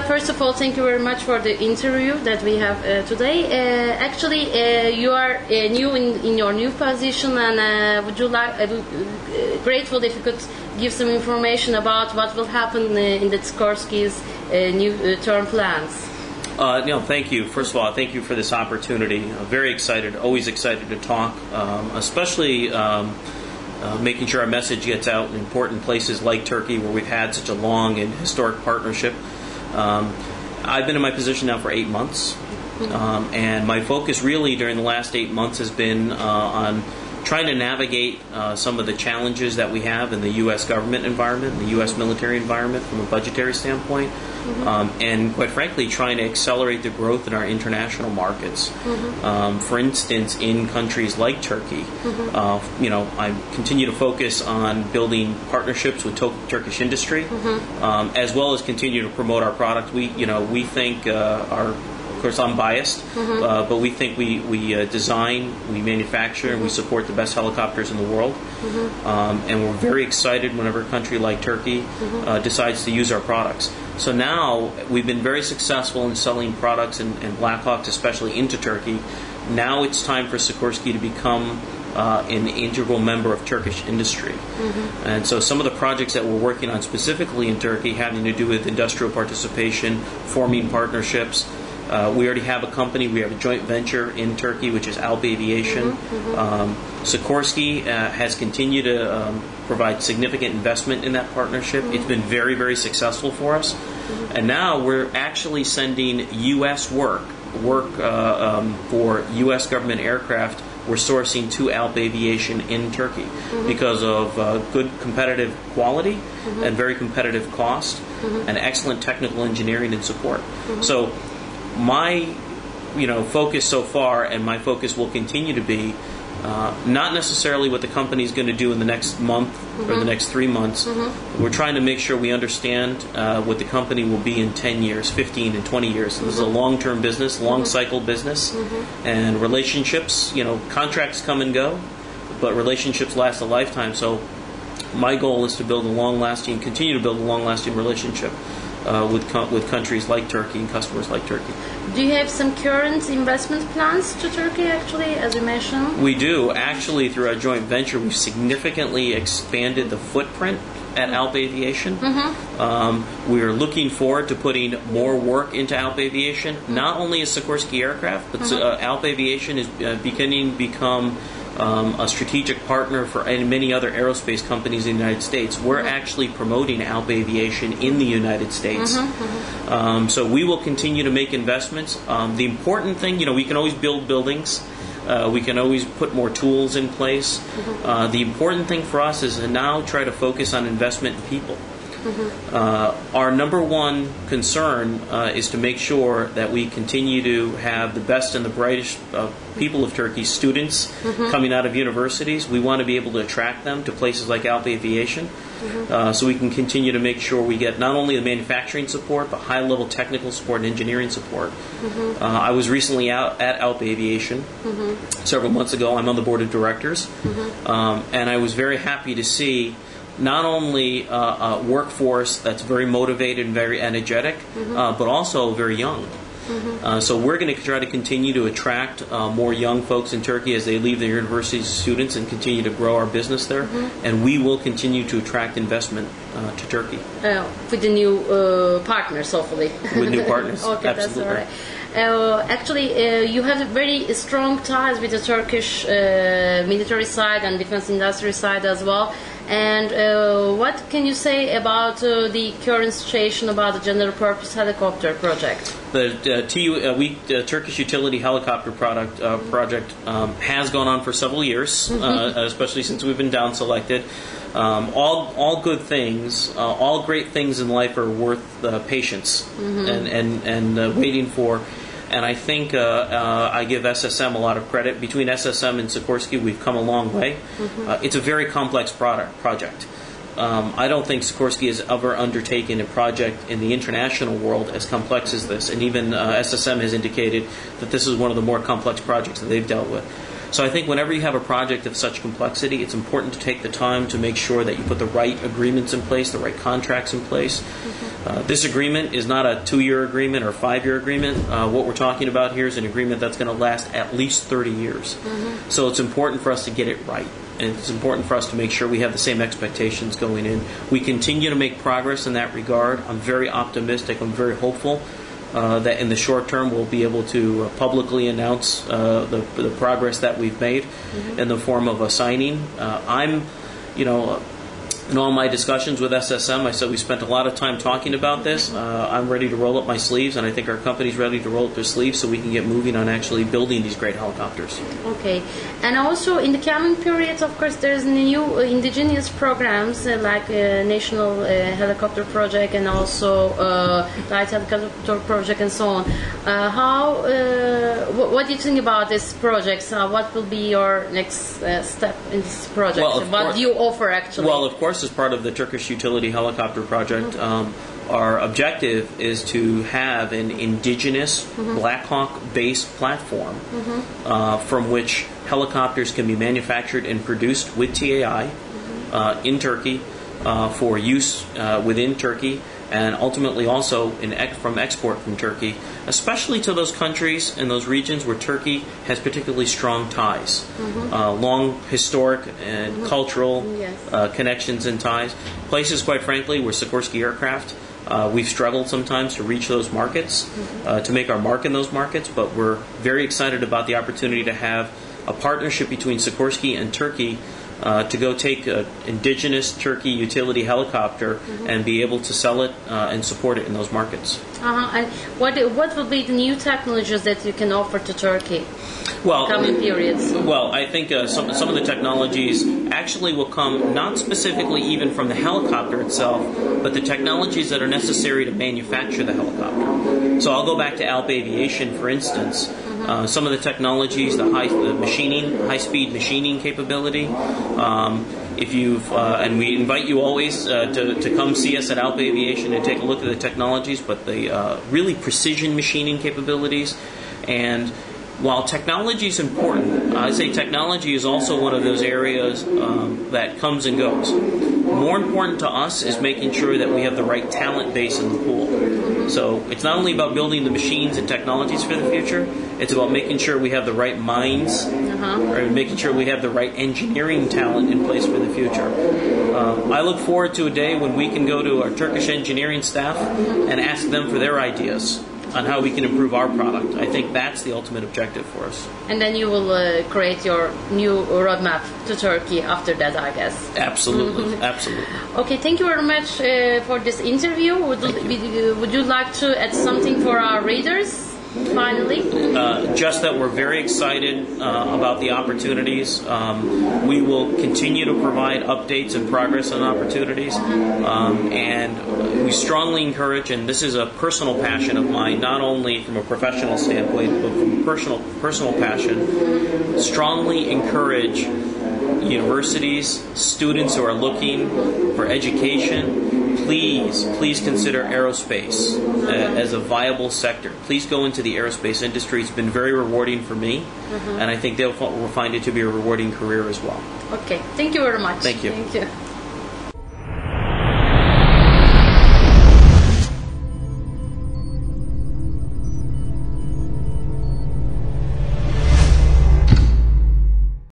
first of all, thank you very much for the interview that we have today. Actually, you are new in your new position, and would you like grateful if you could give some information about what will happen in the Sikorsky's new term plans. No, thank you. First of all, thank you for this opportunity. Very excited, always excited to talk, especially making sure our message gets out in important places like Turkey, where we've had such a long and historic partnership. I've been in my position now for 8 months, and my focus really during the last 8 months has been on trying to navigate some of the challenges that we have in the U.S. government environment, the U.S. military environment from a budgetary standpoint, and quite frankly, trying to accelerate the growth in our international markets. For instance, in countries like Turkey, I continue to focus on building partnerships with Turkish industry, as well as continue to promote our product. We think of course, I'm biased, but we think we design, we manufacture, and we support the best helicopters in the world. And we're very excited whenever a country like Turkey decides to use our products. So now we've been very successful in selling products and Black Hawks, especially into Turkey. Now it's time for Sikorsky to become an integral member of Turkish industry. And so some of the projects that we're working on specifically in Turkey having to do with industrial participation, forming partnerships. We already have a company, we have a joint venture in Turkey, which is Alp Aviation. Sikorsky has continued to provide significant investment in that partnership. It's been very, very successful for us. And now we're actually sending U.S. work for U.S. government aircraft. We're sourcing to Alp Aviation in Turkey because of good competitive quality and very competitive cost and excellent technical engineering and support. So my focus so far, and my focus will continue to be not necessarily what the company is going to do in the next month or the next 3 months. We're trying to make sure we understand what the company will be in 10 years, 15 and 20 years. This is a long-term business, long-cycle business, and relationships, contracts come and go, but relationships last a lifetime. So my goal is to build continue to build a long-lasting relationship with countries like Turkey and customers like Turkey. Do you have some current investment plans to Turkey, actually, as you mentioned? We do. Actually, through our joint venture, we've significantly expanded the footprint at Alp Aviation. We are looking forward to putting more work into Alp Aviation, not only as Sikorsky aircraft, but Alp Aviation is beginning to become a strategic partner for many other aerospace companies in the United States. We're actually promoting Alp Aviation in the United States. So we will continue to make investments. The important thing, we can always build buildings. We can always put more tools in place. The important thing for us is to now try to focus on investment in people. Our number one concern is to make sure that we continue to have the best and the brightest people of Turkey, students coming out of universities. We want to be able to attract them to places like Alp Aviation, so we can continue to make sure we get not only the manufacturing support, but high-level technical support and engineering support. I was recently out at Alp Aviation several months ago. I'm on the board of directors, and I was very happy to see not only a workforce that's very motivated and very energetic, but also very young. So we're going to try to continue to attract more young folks in Turkey as they leave their university students and continue to grow our business there. And we will continue to attract investment to Turkey. With the new partners, hopefully. With new partners, okay, absolutely. That's all right. Actually, you have very strong ties with the Turkish military side and defense industry side as well. And what can you say about the current situation about the general purpose helicopter project? The Turkish Utility helicopter project has gone on for several years, especially since we've been down selected. All good things, all great things in life are worth patience and waiting for. And I think I give SSM a lot of credit. Between SSM and Sikorsky, we've come a long way. It's a very complex project. I don't think Sikorsky has ever undertaken a project in the international world as complex as this. And even SSM has indicated that this is one of the more complex projects that they've dealt with. So I think whenever you have a project of such complexity, it's important to take the time to make sure that you put the right agreements in place, the right contracts in place. This agreement is not a 2-year agreement or 5-year agreement. What we're talking about here is an agreement that's going to last at least 30 years. So it's important for us to get it right. And it's important for us to make sure we have the same expectations going in. We continue to make progress in that regard. I'm very optimistic. I'm very hopeful that in the short term we'll be able to publicly announce the progress that we've made in the form of a signing. In all my discussions with SSM, I said we spent a lot of time talking about this. I'm ready to roll up my sleeves, and I think our company's ready to roll up their sleeves so we can get moving on actually building these great helicopters. Okay. And also in the coming periods, of course, there's new indigenous programs like National Helicopter Project and also Light Helicopter Project and so on. What do you think about these projects? What will be your next step in this project? Well, what do you offer actually? Well, of course, as part of the Turkish Utility Helicopter Project, our objective is to have an indigenous Black Hawk-based platform from which helicopters can be manufactured and produced with TAI in Turkey for use within Turkey, and ultimately also from export from Turkey, especially to those countries and those regions where Turkey has particularly strong ties, long historic and cultural connections and ties. Places, quite frankly, where Sikorsky aircraft, we've struggled sometimes to reach those markets, to make our mark in those markets, but we're very excited about the opportunity to have a partnership between Sikorsky and Turkey to go take an indigenous Turkey utility helicopter and be able to sell it and support it in those markets. And what will be the new technologies that you can offer to Turkey? Coming periods. Well, I think some of the technologies actually will come not specifically even from the helicopter itself, but the technologies that are necessary to manufacture the helicopter. So I'll go back to Alp Aviation, for instance. Some of the technologies, the high-speed machining capability. And we invite you always to come see us at Alp Aviation and take a look at the technologies, but the really precision machining capabilities. And while technology is important, I say technology is also one of those areas that comes and goes. More important to us is making sure that we have the right talent base in the pool. So it's not only about building the machines and technologies for the future, it's about making sure we have the right minds, or making sure we have the right engineering talent in place for the future. I look forward to a day when we can go to our Turkish engineering staff and ask them for their ideas on how we can improve our product. I think that's the ultimate objective for us. And then you will create your new roadmap to Turkey after that, I guess. Absolutely, absolutely. Okay, thank you very much for this interview. Would you like to add something for our readers? Finally? Just that we're very excited about the opportunities. We will continue to provide updates and progress on opportunities. And we strongly encourage, and this is a personal passion of mine, not only from a professional standpoint, but from a personal passion, strongly encourage universities, students who are looking for education, please consider aerospace as a viable sector. Please go into the aerospace industry. It's been very rewarding for me, and I think they'll find it to be a rewarding career as well. Okay, thank you very much. Thank you. Thank you.